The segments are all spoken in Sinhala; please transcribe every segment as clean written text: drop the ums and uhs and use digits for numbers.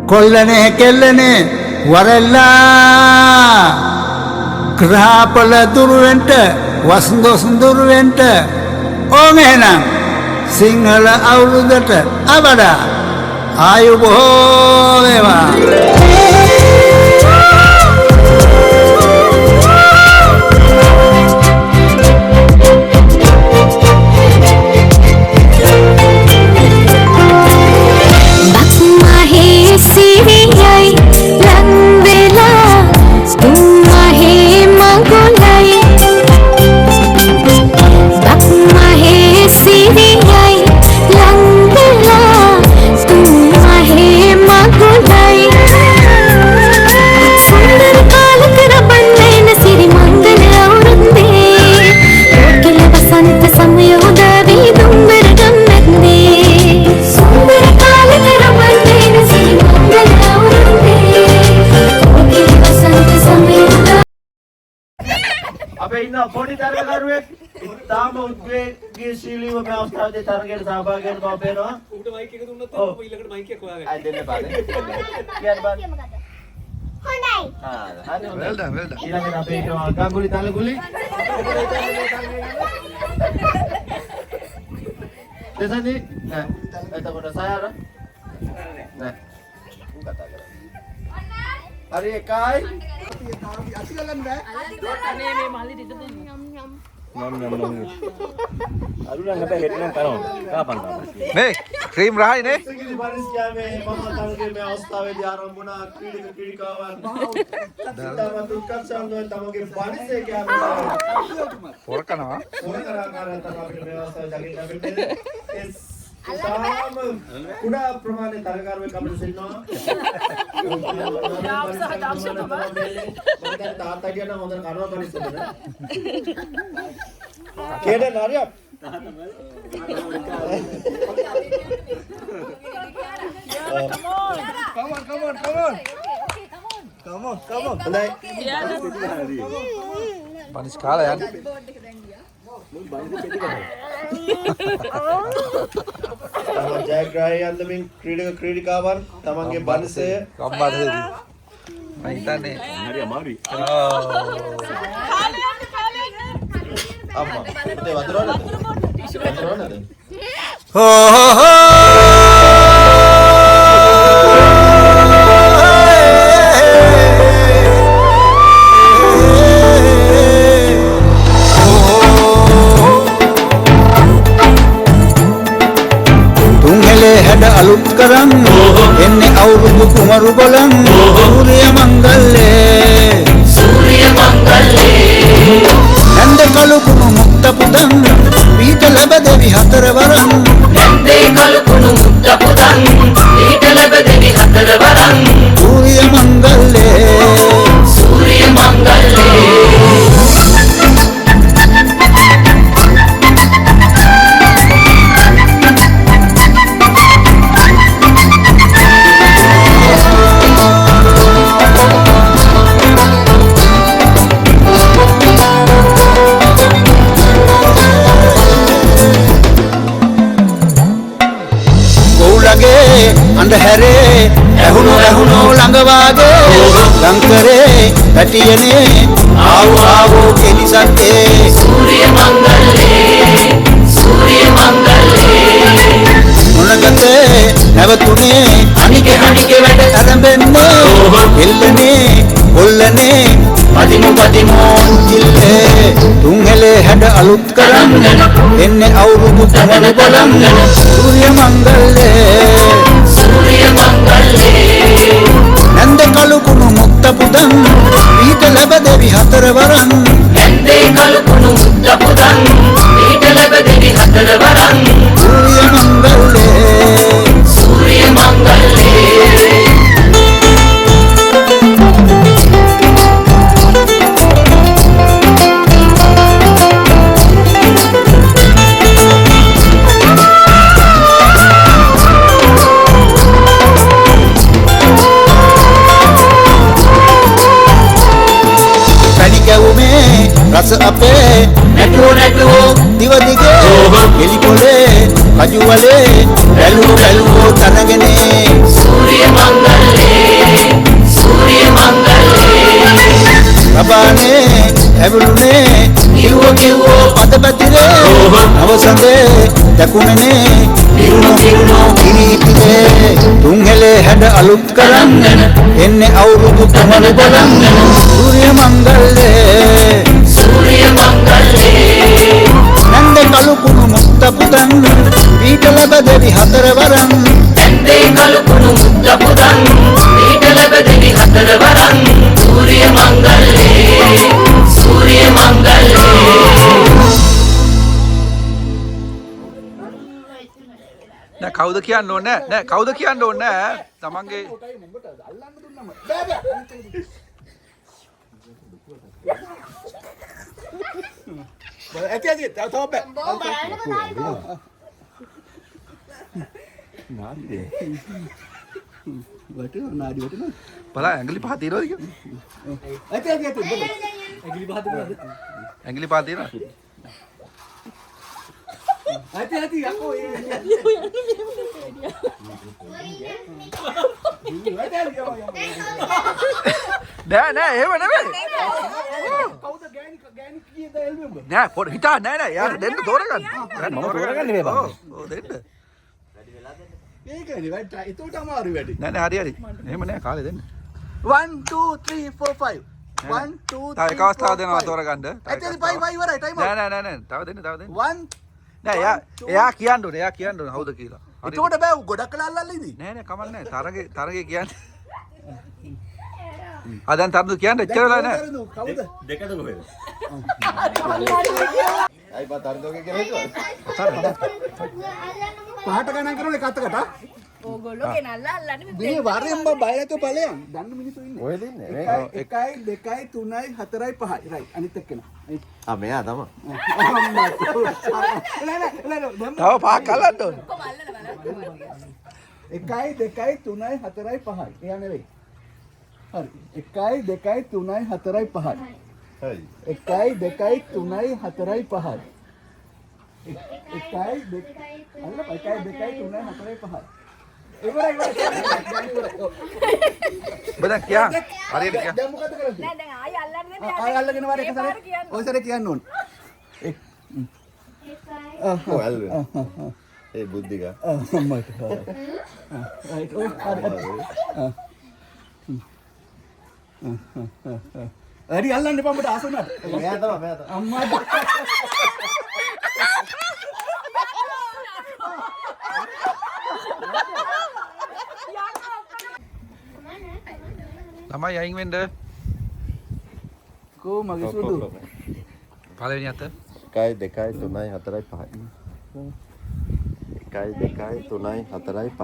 කොල්ලනේ කෙල්ලනේ වරෙල්ලා ග්‍රහපල දුරවෙන්ට වසන්දෝසන් දුරවෙන්ට ඕම එහෙනම් සිංහල අවුරුද්දට අවඩා ආයුබෝවන් වේවා. පොඩි තරගකරුවෙක් ඉතාම උද්වේගශීලීව මේ අවස්ථාවේදී තරගයට සහභාගී වෙන බව පේනවා. ඌට මයික් එක දුන්නොත් ඊළඟට මයික් එක හොයාගන්න. අය දෙන්න බෑ. කියන්න බෑ. හොඳයි. හරි හොඳයි. well done. ඊළඟට අපේ ගංගුලි තලගුලි. දෙසනි නෑ. එතකොට සයර නෑ. ඌ කතා කරා. හරි එකයි. අතිගලන්න බෑ. අනේ මේ මල්ලි ටික දෙන්න යම් යම්. නම්. අරුණ හැබැයි හෙට නම් කරනවා. කාපන් තමයි. මේ ක්‍රීම් රහයි නේ. සිංගිලි පරිස්යාමේ මහා තරගයේ මේ අවස්ථාවේදී ආරම්භ වුණා ක්‍රීඩක ක්‍රීඩිකාවන්. සිතාම දුක්ඛසන්දෝයි තමගේ පරිසය කියන්නේ. පොරකනවා. පොරකරාකාරය තමයි අපිට මේ අවස්ථාවේ දකින්න ලැබෙන්නේ. සාම කුඩා ප්‍රමාණයේ තරගකරුවෙක් අපිට සිටිනවා. තාත්තා කියන හොඳ කරනවා පරිස්සමද? කේඩ නරියක්. Come on. හොඳයි. පනිස් කාලා යන්න. ජයග්‍රාහී අන්දමින් ක්‍රීඩක ක්‍රීඩිකාවන් තමන්ගේ බනිසය කම්බාදේදී මම හිතන්නේ හරි අමාරුයි. අම්මා ඒ වතුරවලද? අලුත් කරන් එන්නේ අවුරුදු කුමරු බලන් සූර්ය මංගල්ලේ නන්ද කලු කුණු මුක්ත පුතන් පීත ලැබ දෙවි හතර වරන් නන්දේ කලු කුණු මුක්ත පුතන් පීත ලැබ දෙවි හතර වරන් සූර්ය මංගල්ලේ අන්ධහැරේ ඇහුණු ළඟ වාගේ ලංකරේ පැටියනේ ආවෝ කෙලිසත්තේ සූර්ය මංගල්ලේ මොනගතේ නැවතුනේ හනිකේ වැඩ අරඹෙන්නේ එල්ලනේ කොල්ලනේ පදිමු ජිල්ලේ තුන්හෙලේ හැඩ අලුත් කරන් එන්නේ අවුරුදු කුමරු බලන් සූර්ය මංගල්ලේ නන්ද කලු කුණු මුක්ත පුතන් පීත ලැබ දෙවි හතර වරන් නන්දේ කලු කුණු මුක්ත පුතන් පීත ලැබ දෙවි හතර වරන් සූර්ය මංගල්ලේ දකුණනේ දිනුනෝ දිනුනෝ ඉනිතියේ තුන්හෙලේ හැඩ අලුත් කරන්න එන්නේ අවුරුදු කුමරු බලන්න සූර්ය මංගල්‍යේ සූර්ය මංගල්‍යේ නන්ද කලුකුණු මුක්ත පුතන් පීඨ ලැබ දෙවි හතරවරන් ඇන්දේ කලුකුණු මුද්ද පුදන් ඊට ලැබ දෙවි හතරවරන් සූර්ය මංගල්‍යේ සූර්ය මංගල්‍යේ නෑ කවුද කියන්න ඕනේ නෑ කවුද කියන්න ඕනේ නෑ තමන්ගේ ඇති ඇති තව බෑ බලා ඇඟිලි පහ තියෙනවද කියලා ඇති ඇති ඇති ඇඟිලි පහ තියෙනවද ඇති ඇති යකෝ නෑ නෑ එහෙම නෙමෙයි කවුද ගෑණි කීයද එල්ලුවම නෑ පොඩ හිතා නෑ නෑ යාර දෙන්න තෝරගන්න මම තෝරගන්නේ මේ බං. ඔව් දෙන්න ඒකනේ වැඩ ඒකට අමාරු වැඩි නෑ නෑ හරි හරි එහෙම නෑ කාලේ දෙන්න 1 2 3 4 5 1 2 තව එක අවස්ථාවක් දෙනවා තෝරගන්න ඇති ඇති බයි බයි ඉවරයි ටයිම් නෑ නෑ නෑ නෑ තව දෙන්න 1 නෑ එයා කියන්න ඕනේ හවුද කියලා හරි එතකොට බෑ ගොඩක් කළා අල්ලලා ඉඳි නෑ නෑ කමක් නෑ තරගේ කියන්නේ දැන් තරදු කියන්න එච්චර වෙලා නෑ කවුද දෙකද කොහෙද? අයි බා තරදෝගේ කියලා හිතුවා පහට ගණන් කරන එක අතකට ඕගොල්ලෝ ගෙනල්ලා අල්ලන්නේ මේ මේ වරෙන් බා බය නැතුව ඵලයන් දන්න මිනිස්සු ඉන්නේ කොහෙද ඉන්නේ? 1 2 3 4 5 රයිට් අනිත් එක්කෙනා ආ මෙයා තමයි. තව පහක් අල්ලන්න ඕනේ ඔක්කොම අල්ලලා බලන්න. 1 2 3 4 5 එයා නෙවෙයි හරි 1 2 3 4 5 හරි. 1 2 3 4 5 බදා කියා හරියට කියා දැන් මොකද කරන්නේ නෑ දැන් ආයෙ අල්ලන්නේ ආය අල්ලගෙන වර එක සැරේ ඔය සැරේ කියන්න ඕන කො ඇල්ලුවේ. ඒ බුද්ධික. අම්මට හරි අල්ලන්න එපා මට ආසන්නත් මෙයා තමයි. අම්මා ළමයි අයින් වෙන්න කෝ මගේ සුදු පළවෙනි අත 1 2 3 4 5. 1 2 3 4 5. 1 2 3 4 5.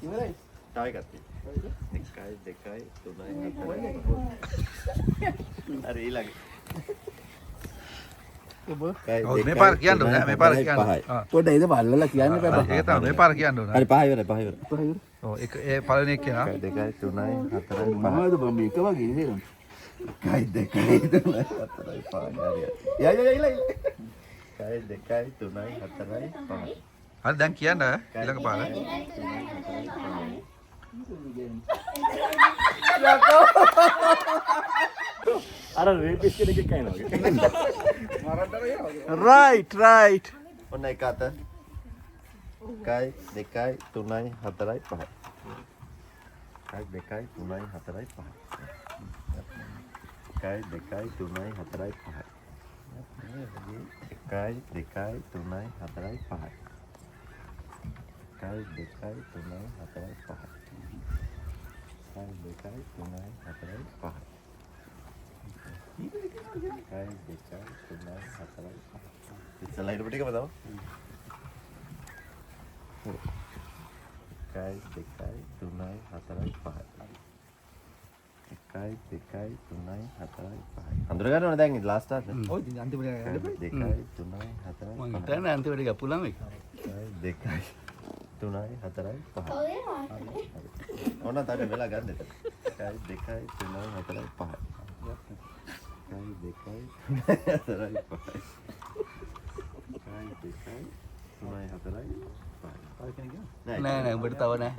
ඉවරයි තව එකක් තියෙනවා. 1 2 3 4 හරි ඊළඟ. ඔව් මේ පාර කියන්න ඕනේ මේ පාර කියන්න පොඩ ඉත බල්ලලා කියන්න ඒක තමයි මේ පාර කියන්න ඕනේ හරි පහ ඉවරයි පහ ඉවරයි. ඔව් ඒක ඒ පළවෙනි එක කියනවා 1 2 3 4 5. මමද බම් එක වගේ නේද 1 2 3 4 5 හරි. යා 1 2 3 4 5. හරි දැන් කියන්න ඊළඟ පාර අර රේපිස් කෙනෙක් කයිනවා. රයිට් රයිට් ඔන්න එක අත. 1 2 3 4 5. 1 2 3 4 5. 1 2 3 4 5. 1 2 3 4 5. 1 2 3 4 5. 1 2 3 4 5. 1 2 3 4 5. ඉස්සලා හිටපු ටිකම තමයි. 1 2 3 4 5. 1 2 3 4 5. අඳුර ගන්න ඕනේ දැන් ලාස්ට් ආත්. ඔය ඉතින් අන්තිමට 2 3 4 මං හිතන්නේ අන්තිමට ගපුලම එක 2 3 4 5. ඕන තාම වෙලා ගන්න එතන. 1 2 3 4 5. 1 2 3 4 5. 1 නෑ උඹට තව නෑ.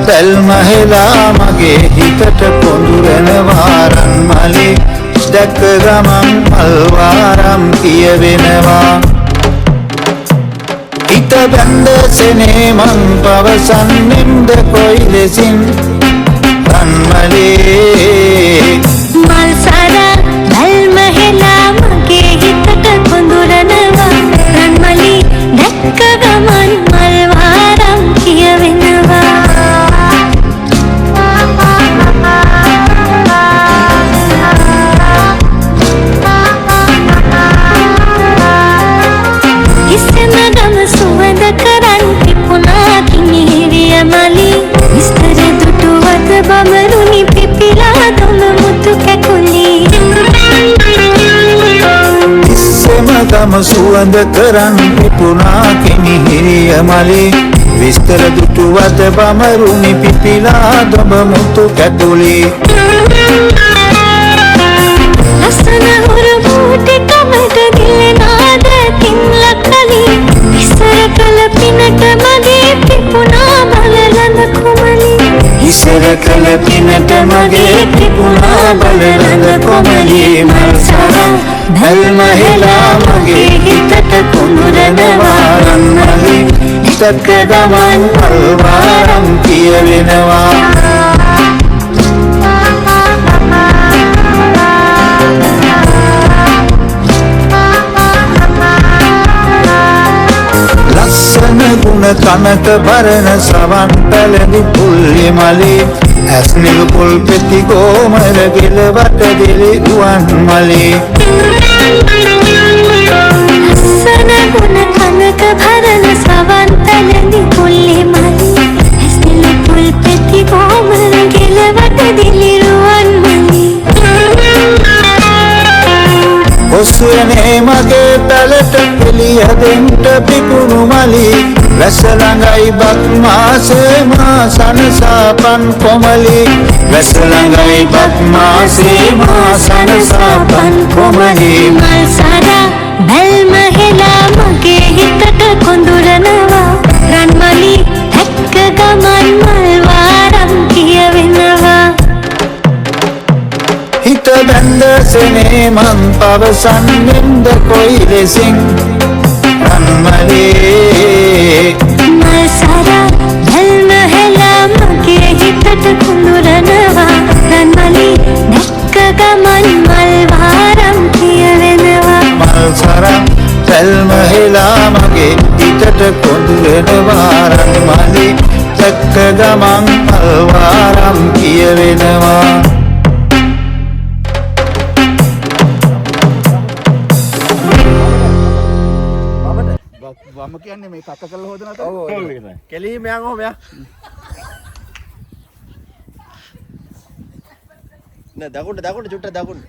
තෙල් මහෙලා මගේ හිතට පොඳුරනවා රන්මලේ දැක්ක ගමන් මල්වාරම් කියවෙනවා හිත බැඳසනේ මං පවසන්නෙම්ද කොයි ලෙසින් රන්මලේ මල් සරා මල් මහෙලා මගේ හිතට පොඳුරනවා රන්මලේ දැක්ක ගමන් මල්වාරම් කියවෙනවා ගම සුවඳ කරන් පිපුණා කිනිහිරිය මලේ විස්තර දුටුවත බමරුනි පිපිලා දොඹ මුතු කැතුලේ ලස්සන හුරු බූටි කමට ගිලනාද තින්ලකලි විස්තර කළ පිනට මගේ පිපුණා බලලඳ කුමලි ඉස්සර කළ පිනට මගේ පිපුණා බලලඳ කොමලි මල්සරා මල් මහෙලා මගේ හිතට කුමුරනවා රන්මලේ දැක්ක ගමන් මල්වාරම් කියවෙනවා ලස්සන ගුණ කනක බරන සවන් පැලඳි පුල්ලි මලේ ඇස් නිල් පොල් පෙති ගෝමර ගෙලවට දෙලි ගුවන් මලේ ලස්සන ගුණ කනක භරන සවන් පැලඳි පුල්ලි මලේ ඇස් නිල් පොල් පෙති ගෝමර ගෙලවට දෙලි රුවන් මලේ ඔස්සුවනේ මගේ පැලට පිළිය දෙන්ට පිපුණු මලි වැස ළඟයි බත් මාසේ මා සනසාපන් කොමලි වැස ළඟයි බත් මාසේ මා සනසාපන් කොමලි මල් සරා බැල් මහෙලා මගේ හිතට කොඳුරනවා රන්මලි දැක්ක ගමන් මල්වාරම් කියවෙනවා හිත බැඳසනේ මං පවසන්නෙම්ද කොයි ලෙසින් රන්මලේ මල් සරා බැල් මහෙලා මගේ හිතට කොඳුරනවා රන්මලි දැක්ක ගමන් මල්වාරම් කියවෙනවා මල් සරම් තෙල් මහෙලා මගේ හිතට කොඳුරනවා රන්මලේ දැක්ක ගමන් මල්වාරම් කියවෙනවා වම කියන්නේ මේ තත්ත කරලා හොදන අතර. ඔව්. කෙලීම යන් ඕම යා. නෑ දකුණට චුට්ට දකුණට.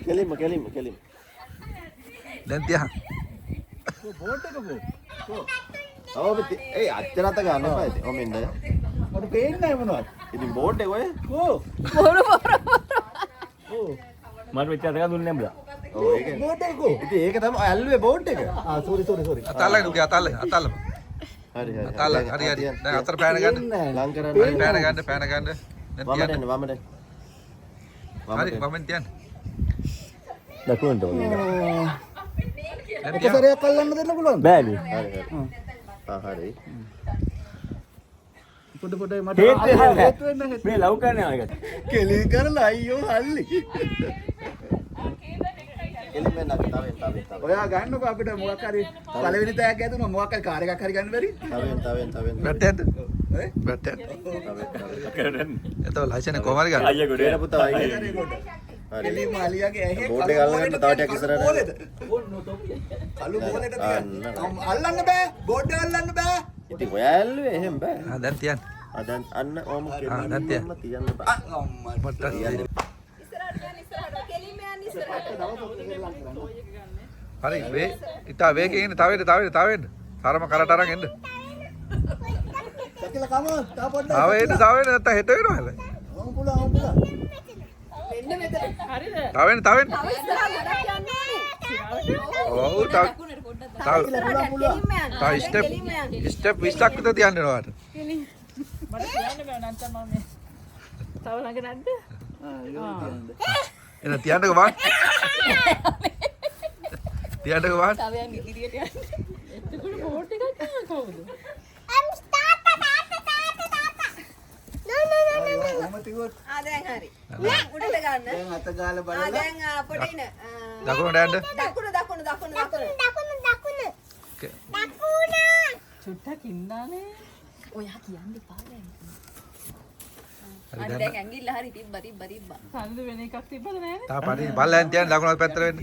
කෙලීම. දැන් තියහන්. බෝට් එක බෝ. ඔව් ඒ අච්චරත ගන්න එපා ඉතින්. ඔව් මෙන්න. මට පේන්නේ නැහැ මොනවද? ඉතින් බෝඩ් එක ඔය. ඕ. ඕ. මට මෙච්චර දෙකක් දුන්නේ නැහැ බලා. ඔව් ඒක. බෝට් එක කෝ? ඉතින් ඒක තමයි ඇල්ලුවේ බෝඩ් එක. සෝරි. අතල්ලගෙන උගේ අතල්ල. හරි. අතල්ල හරි. දැන් අතර පෑන ගන්න. ලං කරන්න. පෑන ගන්න. දැන් වමට තියන්න. එන්න වමට. හරි වමෙන් තියන්න. දකුණට ඕනේ. දැන් එක තියන්න. සැරයක් අල්ලන්න දෙන්න පුළුවන්ද? බෑනේ. හරි. හරි. පොඩ මට හේතු මේ ලව් කරන්නේ ආයෙත්. කෙලී කරලා අයියෝ හල්ලි. එලිමෙන් අපි තවෙන්. ඔයා ගන්නකො අපිට මොකක් හරි පළවෙනි තෑග්ග ඇතුන මොකක් හරි කාර් එකක් හරි ගන්න බැරි? තවෙන්. වැටෙන්න. ඈ? වැටෙන්න. කරන්නේ. එතකොට ලයිසන් එක කොහමද ගන්න? අයියා ගොඩේ. පුතා අයියේ. එලි මාලියාගේ ඇහි බෝඩ් එක අල්ලගන්න තව ටිකක් ඉස්සරහට. කළු බෝලෙට තියන්න. අල්ලන්න බෑ. බෝඩ් එක අල්ලන්න බෑ. ඉතින් ඔයා ඇල්ලුවේ එහෙම බෑ. දැන් තියන්න. දැන් අන්න ඕම දැන් තියන්න. තියන්න බෑ. මට ඉස්සරහට යන්න කෙලින්ම යන්න ඉස්සරහට. හරි වේ ඉතා වේගෙන් එන්න තව එන්න තරම කරට අරන් එන්න සකිල කම තා පොඩ්ඩක්. තව එන්න නැත්නම් හෙට වෙනවා හැබැයි ඕම් පුලා ඕම් පුලා. වෙන්න මෙතන. හරිද? තව එන්න තව ඉස්සරහට යන්න ඕනේ. ඔව් තව සකිල පුලා පුලා. තව ස්ටෙප් 20ක් විතර තියන්න වෙනවාට මට කියන්න බෑ නැත්නම් මම තව ළඟ නැද්ද? එන තියන්නකෝ වන් තියන්නකෝ වන් තව යන්න ඉදිරියට යන්න. එතකොට බෝඩ් එකක් ගන්න කවුද? ඔහම තියුවොත් දැන් හරි. උඩට ගන්න. දැන් අත ගාලා බලලා. දැන් අපිට ඉන. දකුණට යන්න දකුණ. චුට්ටක් ඉන්නානේ. ඔයා කියන්න එපා දැන්. හරි දැන් ඇඟිල්ල හරි තිබ්බා. සම්ද වෙන එකක් තිබ්බද නෑනේ? තා පරි පල්ලෙන් තියන්න දකුණට පැත්තට වෙන්න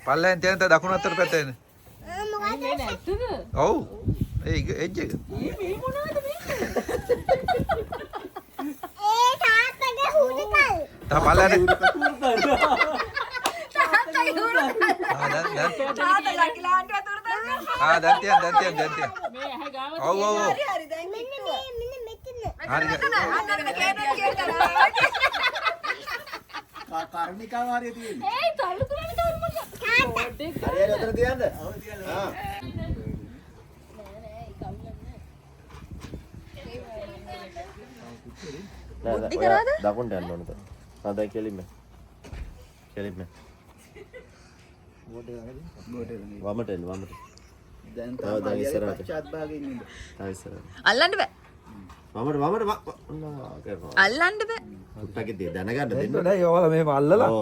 පල්ලෙන් තියන්න තා දකුණට පැත්තට වෙන්න මේ නැත්තද? ඔව් ඒ එජ් එක මේ මොනවද මේ? තා පල්ලෙන් තාත්තයි දුරට. තාත්තා ලකිලාන්ට දුරට. දැන් තියන්න මේ ඇහැ ගාව ඔව් හරි දැන් මෙන්න හරි කර්ණිකාව හරිය තියෙන්නේ. ඒ තල්ලු කරන්නේ කවුරු මොකද? බෝඩ් එක. හරි අතන තියන්න. ආ. දකුණට යන්න ඕනද? දැන් කෙලින්ම. බෝඩ් එක හරි. බෝඩ් එක නේ. වමට එන්න. දැන් දැන් ඉස්සරහට. පශ්චාත් භාගයේ ඉන්න. තව ඉස්සරහට. අල්ලන්න බෑ. වමට අල්ලන්න බෑ. පුට්ටකේ දැනගන්න දෙන්න. නෑ ඔයාලා මෙහෙම අල්ලලා ඔව්.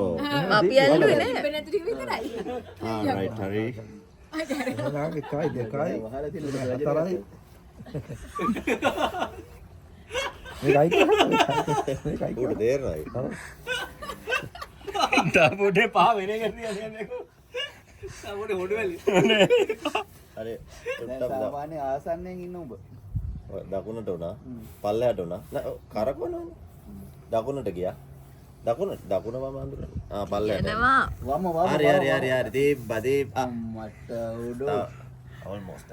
අපි ඇල්ලුවේ නෑ. නැති ටික විතරයි. රයිට් හරි. නාගේ කයි දෙකයි වහලා තියෙන හතරයි මේකයි උඩ දෙරයි. තාපොඩේ පහ වෙන එක කියන්නේ තාපොඩේ හොඩ වැලි හරි. දැන් සාමාන්‍ය ආසන්නෙන් ඉන්න උඹ. දකුණට උනා. පල්ලයට උනා. නෑ කරකවනවනේ. දකුණට ගියා. දකුණ වම අඳුරන. පල්ලයට. වම හරි. තිබ්බා. මට උඩ. almost.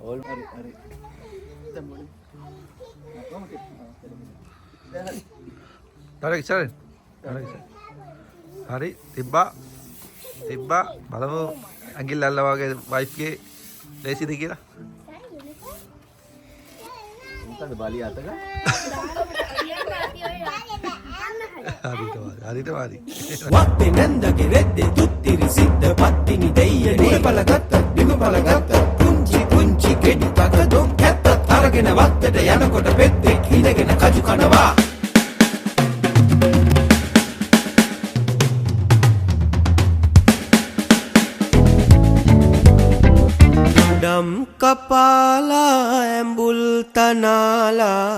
ඕල් හරි. දැන් මොකද? තර ඉස්සරෙන් හරි තිබ්බා බලමු ඇඟිල්ල අල්ලා වගේ වයිෆ්ගේ ලේසිද කියලා මොකද බලිය අත ගන්න? හරිට වාරි වත්තේ නැන්දගේ රෙද්දේ තුත්තිරි සිද්ධ පත්තිනි දෙයියනේ බලගත්ත බිම බලගත්ත පුංචි ගෙඩි තකදෝ කැත්තත් අරගෙන වත්තට යනකොට පෙත්තෙක් හිඳගෙන කජු කනවා ඩම් කපාලා ඇඹුල් තනාලා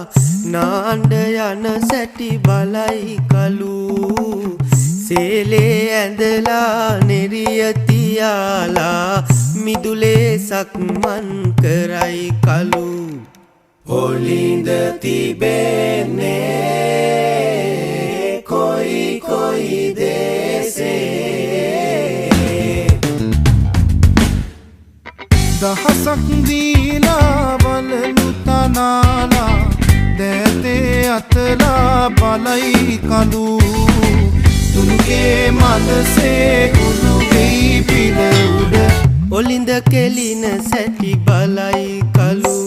නාණ්ඩ යන සැටි බලයි කලු සේලේ ඇඳලා නෙරිය තියාලා මිදුලේ සක්මන් කරයි කලු හොලින්ද තිබෙන්නේ කොයි දේසේ දහසක් දීලා බලනු තනාලා දැතේ අතලා බලයි කඳු තුනුගේ මනසේ කුණු වෙයි පිළ උඩ ඔලින්ද කෙලින සැටි බලයි කලු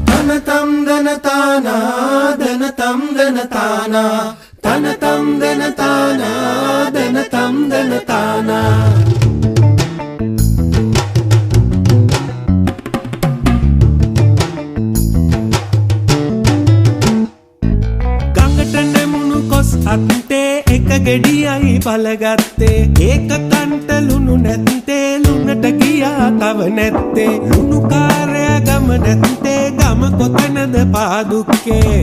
තනතම් දනතානා දනතම් දනතානා තනතම් දනතානා දනතම් දනතානා ගඟට නැමුණු කොස් අත්තේ එක ගෙඩියයි බලගත්තේ ඒක කන්ට ලුණු නැත්තේ ලුණට ගියා තව නැත්තේ ලුණු කාර්ය ගම නැත්තේ ගම කොතනද පාදුක්කේ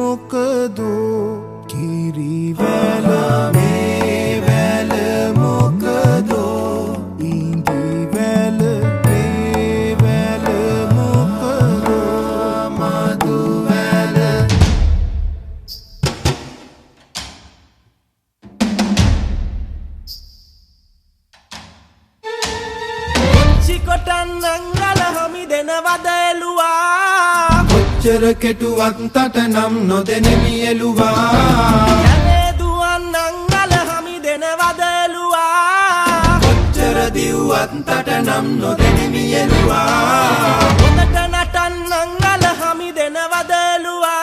මොකදෝ කිරිවැල මේ වැල මොකදෝ ඉඳිවැල මේ වැල මොකදෝ මధుවැල කොටන් අංගල හමි දෙනවද එළුවා කොච්චර කෙටුවත් තට නම් නොදෙනෙමි එළුවා යනේ දුවන් අංගල හමි දෙනවද එළුවා කොච්චර දිව්වත් තට නම් නොදෙනෙමි එළුවා හොඳට නටන් අංගල හමි දෙනවද එළුවා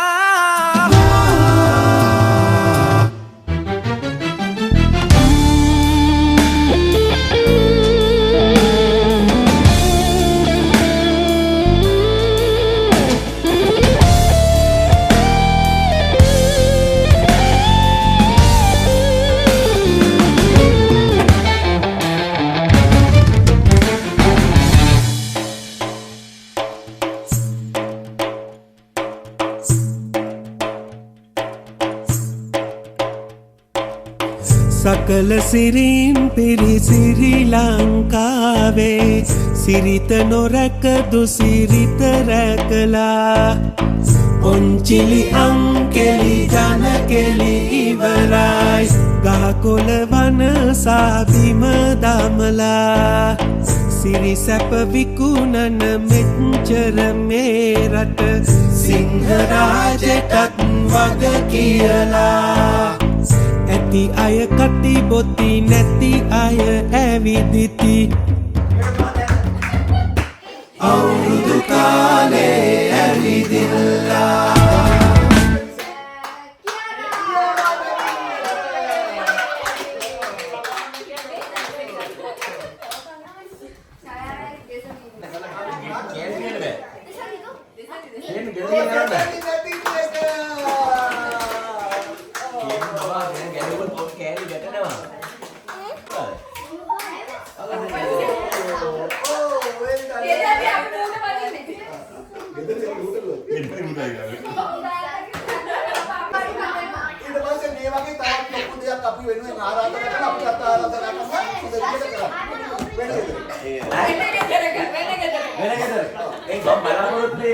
සකල සිරින් පිරි සිරි ලංකාවේ සිරිත නොරැක දුසිරිත රැකලා ඔංචිලි අංකෙලි ජනකෙලි ඉවරයි ගහකොළ වන සාබිම දමලා සිරි සැප විකුණන මෙච්චර මේ රට සිංහරාජෙටත් වග කියලා ඇති අය කටි බොති නැති අය ඇවිදිති අවුරුදු කාලේ ඇවිදිල්ලා අපි වෙනුවෙන් ආරාධනා කරලා අපි ආරාධනා කරනවා වෙන ගෙදර. වෙන ගෙදර. ඒ බම් බලාපොරොත්තු